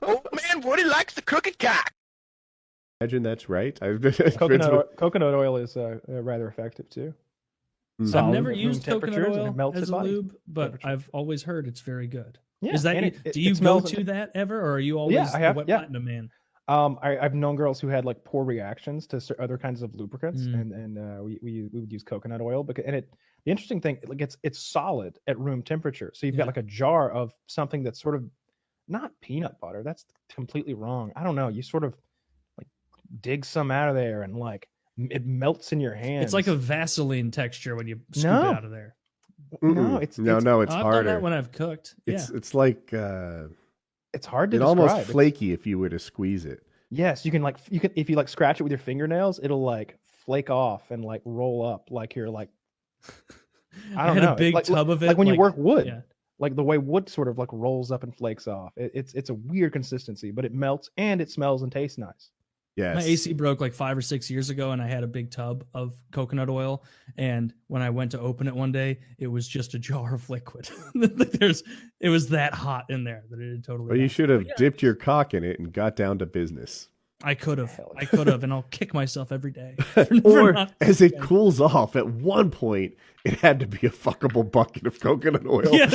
Old man Woody likes the crooked cock. Imagine that's right. Coconut oil is rather effective too. I've Solid never at room used coconut temperatures, and it oil melts as at a body lube, but temperature. I've always heard it's very good. Yeah, Is that and do you go smells- to that ever, or are you always I have, the wet yeah. platinum man? I've known girls who had like poor reactions to other kinds of lubricants, Mm. and we would use coconut oil because the interesting thing, like it's solid at room temperature, so you've got Yeah. like a jar of something that's sort of not peanut butter. That's completely wrong. I don't know. You sort of like dig some out of there, and like it melts in your hands. It's like a Vaseline texture when you scoop No. it out of there. no, it's no, it's I've done harder. that when I've cooked. It's like it's hard to it's describe. almost flaky if you were to squeeze it. Yes, you can if you like scratch it with your fingernails, it'll like flake off and like roll up like you're like I don't had know. a big like, tub of it. like when you work wood. Yeah. Like the way wood sort of like rolls up and flakes off. It's a weird consistency, but it melts and it smells and tastes nice. Yes. My AC broke like 5 or 6 years ago, and I had a big tub of coconut oil. And when I went to open it one day, it was just a jar of liquid. It was that hot in there that it had totally. Well, you melted. should have But yeah, dipped your cock in it and got down to business. I could have. Hell I could have, and I'll kick myself every day. Or not- as it cools off, at one point, it had to be a fuckable bucket of coconut oil. Yeah,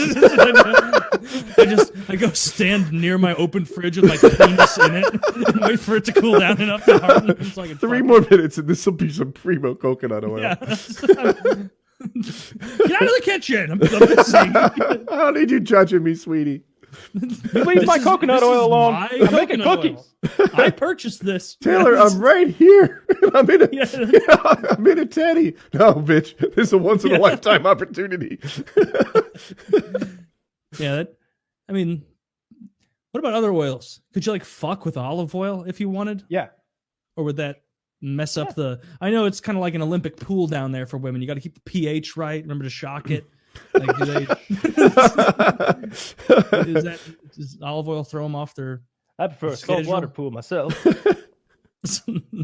I go stand near my open fridge with my penis in it and wait for it to cool down enough to harden so I can 3 fuck more minutes and this will be some primo coconut oil. Yeah. Get out of the kitchen. I'm busy. I don't need you judging me, sweetie. Leave my coconut this oil is alone. my I'm making coconut cookies. oil. I purchased this. Taylor, I'm right here. I'm in a, Yeah. I'm in a teddy. No, bitch. This is a once in a lifetime opportunity. Yeah. I mean, what about other oils? Could you like fuck with olive oil if you wanted? Yeah. Or would that mess up the? I know it's kind of like an Olympic pool down there for women. You got to keep the pH right. Remember to shock it. Like, do they? Does olive oil throw them off their? I prefer a Schedule. salt water pool myself.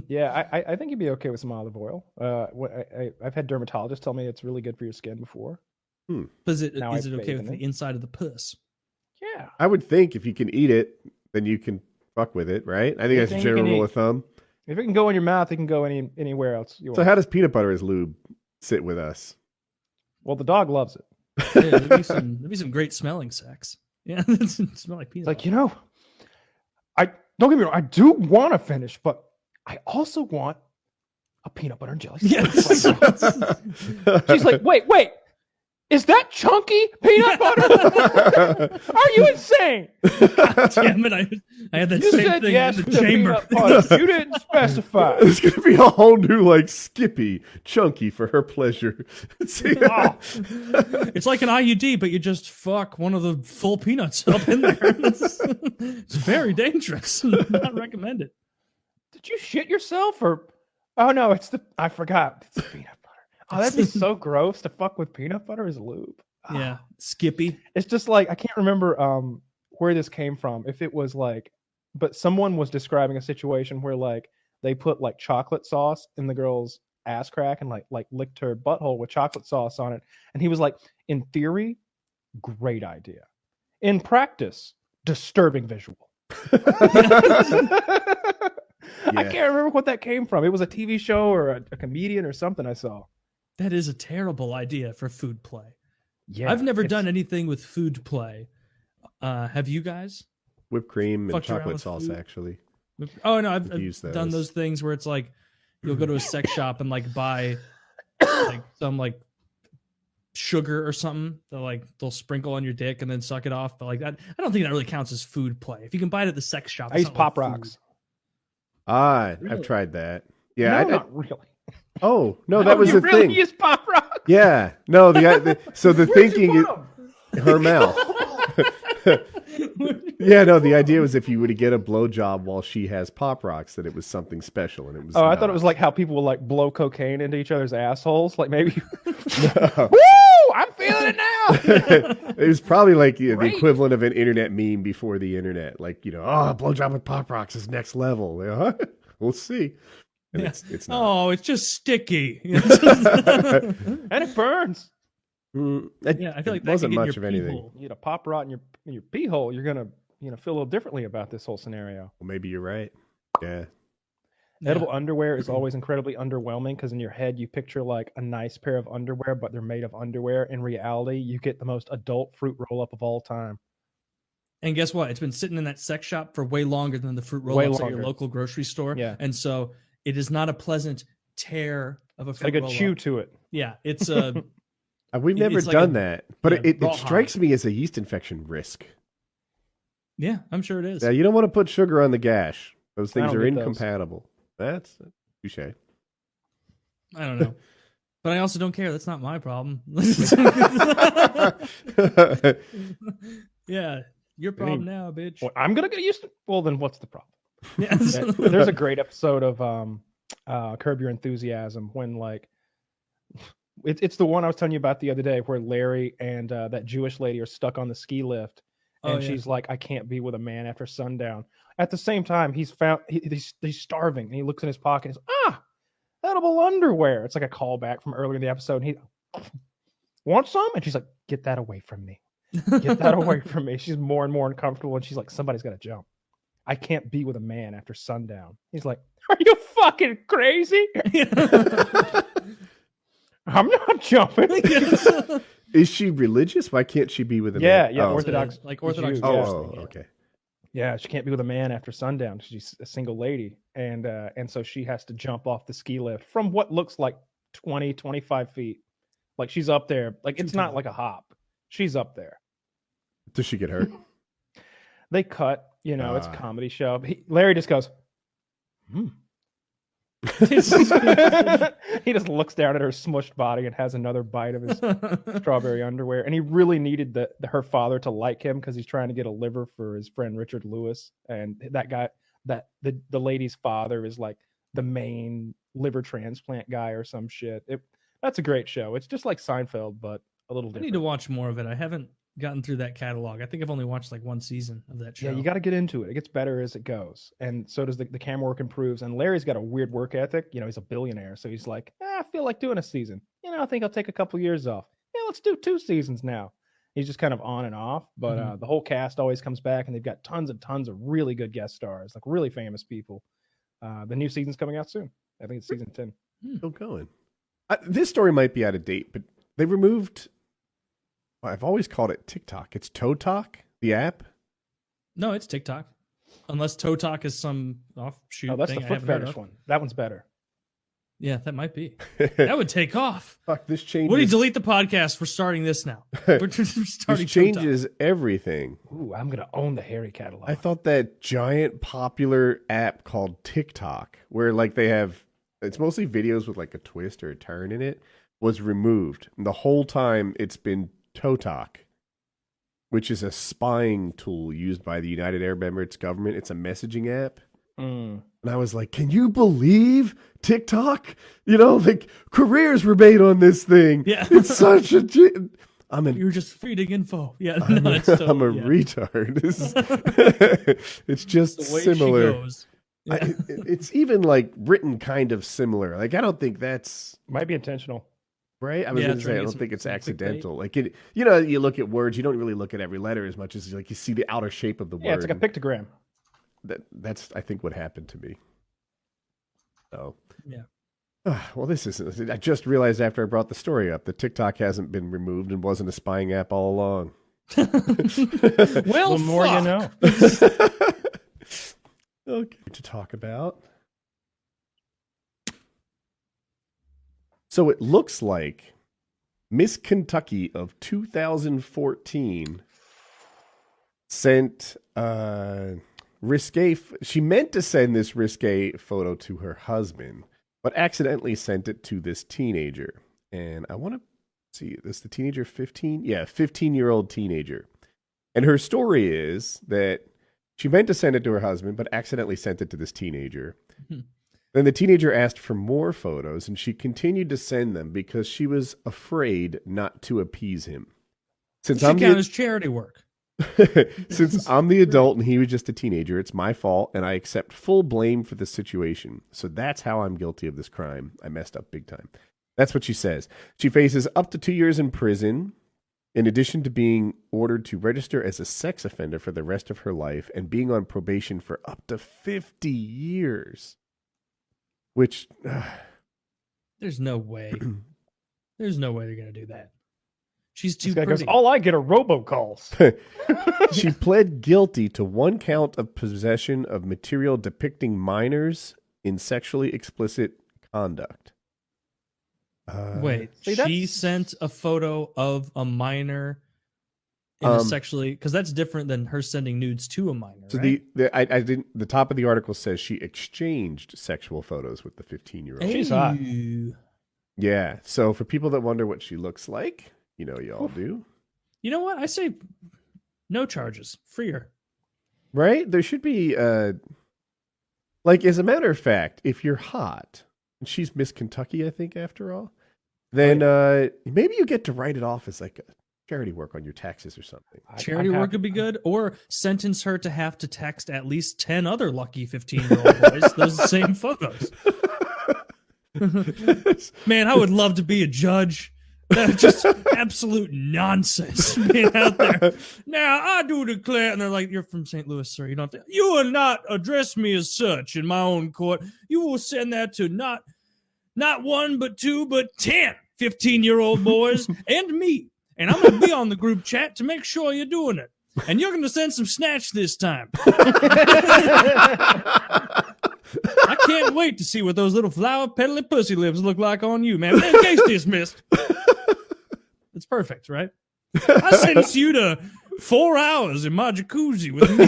Yeah, I think you'd be okay with some olive oil. I've had dermatologists tell me it's really good for your skin before. Is it Now is I it okay bathe with in the it. inside of the puss? Yeah. I would think if you can eat it, then you can fuck with it, right? I think that's a Anything you general can rule eat. of thumb. If it can go in your mouth, it can go anywhere else you So want. how does peanut butter as lube sit with us? Well, the dog loves it. Yeah, there'd be some great smelling sex. Yeah, it smell like peanut. It's like, I don't get me wrong, I do want to finish, but I also want a peanut butter and jelly sandwich. Yes. She's like, wait, is that chunky peanut butter? Are you insane? God damn it! I had that You same said thing yes in to the chamber. peanut butter. You didn't specify. It's gonna be a whole new like Skippy, chunky for her pleasure. See? Oh, It's like an IUD, but you just fuck one of the full peanuts up in there. It's very dangerous. Not recommended. did you shit yourself or? Oh no, I forgot. It's the peanut butter. Oh, that'd be so gross to fuck with peanut butter as lube. Yeah, Skippy. It's just like I can't remember where this came from. If it was like, but someone was describing a situation where like they put like chocolate sauce in the girl's ass crack and like licked her butthole with chocolate sauce on it, and he was like, in theory, great idea. In practice, disturbing visual. I can't remember what that came from. It was a TV show or a comedian or something I saw. That is a terrible idea for food play. Yeah, I've never done anything with food play. Have you guys? Whipped cream and Fucked around chocolate with sauce, food? actually. Oh no, I've used done those. those things where it's like you'll go to a sex shop and like buy like some like sugar or something. They'll sprinkle on your dick and then suck it off. But like that, I don't think that really counts as food play. If you can buy it at the sex shop, I it's use not Pop like Rocks. I've Really? tried that. Yeah. No, not really. Oh no, that was you the really thing. use Pop Rocks. Yeah. No, so the Where'd thinking you is put 'em? her mouth. Yeah, no, the idea was if you were to get a blowjob while she has Pop Rocks, that it was something special, and it was. Oh, I thought it not. was like how people will like blow cocaine into each other's assholes. Like maybe, No. woo! I'm feeling it now. It was probably like the Great. equivalent of an internet meme before the internet. Like, oh, blowjob with Pop Rocks is next level. We'll see. And Yeah. it's not. Oh, it's just sticky. And it Mm, Yeah, I feel like it that wasn't could get much your of anything. pee hole. You get a pop rot in your pee hole, you're gonna feel a little differently about this whole scenario. Well, maybe you're right. Yeah. Edible underwear is always incredibly underwhelming because in your head you picture like a nice pair of underwear, but they're made of underwear. In reality, you get the most adult fruit roll-up of all time. And guess what? It's been sitting in that sex shop for way longer than the fruit roll-ups at your local grocery store. Yeah. And so it is not a pleasant tear of a fruit Like a roll-up. chew to it. Yeah, it's a. We've never It's like done a- that, but yeah, it raw strikes me as a yeast infection risk. Yeah, I'm sure it is. Yeah, you don't want to put sugar on the gash. Those I things don't are get those. incompatible. That's touche. I don't know, but I also don't care. That's not my problem. Yeah, your problem now, bitch. Well, I'm gonna get used to. Well, then what's the problem? Yeah. There's a great episode of Curb Your Enthusiasm when like it's the one I was telling you about the other day where Larry and that Jewish lady are stuck on the ski lift, and Oh, yeah. she's like, "I can't be with a man after sundown." At the same time, he's starving, and he looks in his pocket. And he's, edible underwear. It's like a callback from earlier in the episode. And he want some, and she's like, "Get that away from me! Get that away from me!" She's more and more uncomfortable, and she's like, "Somebody's got to jump. I can't be with a man after sundown." He's like, "Are you fucking crazy? I'm not jumping." Is she religious? Why can't she be with a Yeah, man? yeah, Oh. Orthodox, like Orthodox Jews, Oh, yeah. oh, okay. Yeah, she can't be with a man after sundown. She's a single lady, and so she has to jump off the ski lift from what looks like 20, 25 feet. Like she's up there. Like it's not like a hop. She's up there. Does she get hurt? They cut. It's a comedy show. Larry just goes, he just looks down at her smushed body and has another bite of his strawberry underwear. And he really needed her father to like him because he's trying to get a liver for his friend Richard Lewis. And that guy, the lady's father is like the main liver transplant guy or some shit. That's a great show. It's just like Seinfeld, but a little I different. need to watch more of it. I haven't gotten through that catalog. I think I've only watched like one season of that show. Yeah, you got to get into it. It gets better as it goes. And so does the camera work improves. And Larry's got a weird work ethic. He's a billionaire. So he's like, I feel like doing a season. I think I'll take a couple years off. Yeah, let's do 2 seasons now. He's just kind of on and off. But the whole cast always comes back, and they've got tons of really good guest stars, like really famous people. The new season's coming out soon. I think it's season 10. Still going. This story might be out of date, but they removed... I've always called it TikTok. It's ToeTalk, the app. No, it's TikTok. Unless ToeTalk is some offshoot Oh, that's thing the I foot haven't heard fetish of. one. That one's better. Yeah, that might be. That would take off. Fuck, this changes. Woody, delete the podcast. We're starting this now. We're starting This changes everything. Ooh, I'm gonna own the Harry catalog. I thought that giant popular app called TikTok, where like they have, it's mostly videos with like a twist or a turn in it, was removed. And the whole time it's been ToeTalk, which is a spying tool used by the United Arab Emirates government. It's a messaging app. And I was like, can you believe TikTok? Like careers were made on this thing. Yeah. It's such a... You're just feeding info. Yeah, I'm a retard. It's just the way similar. She goes. Yeah. It's even like written kind of similar. Like I don't think that's Might be intentional. right. I was Yeah, going to trying say to I get don't think it's some clickbait. accidental. Like you look at words, you don't really look at every letter as much as like you see the outer shape of the word. Yeah, it's like a pictogram. That's I think what happened to me. So Yeah. well, this isn't. I just realized after I brought the story up that TikTok hasn't been removed and wasn't a spying app all along. Well, The more you fuck. know. Okay, to talk about. So it looks like Miss Kentucky of 2014 sent she meant to send this risque photo to her husband, but accidentally sent it to this teenager. And I want to see, is the teenager 15? Yeah, 15-year-old teenager. And her story is that she meant to send it to her husband, but accidentally sent it to this teenager. Then the teenager asked for more photos, and she continued to send them because she was afraid not to appease him. Since Should count as charity work. Since I'm the adult and he was just a teenager, it's my fault, and I accept full blame for the situation. So that's how I'm guilty of this crime. I messed up big time. That's what she says. She faces up to 2 years in prison. In addition to being ordered to register as a sex offender for the rest of her life and being on probation for up to 50 years. Which... There's no way. There's no way they're going to do that. She's too This guy goes, pretty. all I get are robocalls. She pled guilty to 1 count of possession of material depicting minors in sexually explicit conduct. Wait, See, she that's- sent a photo of a minor in a sexually, because that's different than her sending nudes to a minor. So right? I didn't. The top of the article says she exchanged sexual photos with the 15-year-old. She's hot. Ew. Yeah. So for people that wonder what she looks like, you know, y'all do, You know what? I say no charges, free her. right? There should be, like, as a matter of fact, if you're hot, and she's Miss Kentucky, I think, after all, then maybe you get to write it off as like a charity work on your taxes or something. Charity work would be good, or sentence her to have to text at least 10 other lucky 15-year-old boys those same photos. Man, I would love to be a judge. That's just absolute nonsense being out there. Now, I do declare, and they're like, you're from St. Louis, sir. You don't have to, you will not address me as such in my own court. You will send that to not 1, but 2, but 10 15-year-old boys and me. And I'm going to be on the group chat to make sure you're doing it. And you're going to send some snatch this time. I can't wait to see what those little flower petally pussy lips look like on you, man. Case dismissed. It's perfect, right? I sentence you to 4 hours in my jacuzzi with me.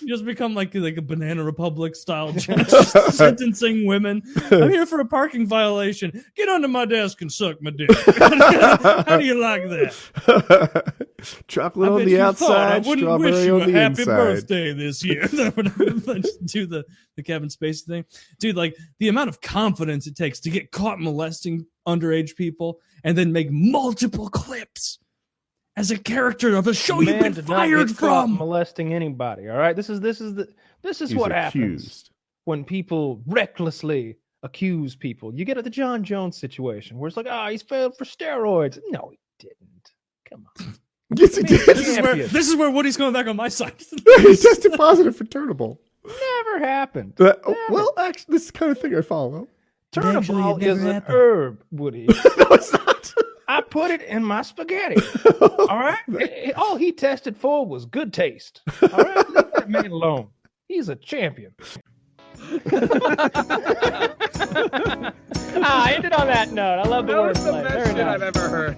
You just become like a Banana Republic style judge, sentencing women. I'm here for a parking violation. Get under my desk and suck my dick. How do you like that? Chocolate I on bet the you thought outside, I wouldn't wish strawberry you on a the happy inside. birthday this year. Just do the Kevin Spacey thing. Dude, like the amount of confidence it takes to get caught molesting underage people and then make multiple clips as a character of a show you've been did not fired get caught from. molesting anybody. All right, this is He's what happens accused. when people recklessly accuse people. You get at the John Jones situation where it's like, he's failed for steroids. No, he didn't. Come on. Yes, he did. This is where Woody's going back on my side. He tested positive for Turnable. Never happened. Well, actually, this is the kind of thing I follow. Turnable Actually, it is never an happened. herb, Woody. No, it's not. I put it in my spaghetti. All right. All he tested for was good taste. All right. Leave that man alone. He's a champion. Ended on that note. I love the That was the wordplay. best Very shit nice. I've ever heard.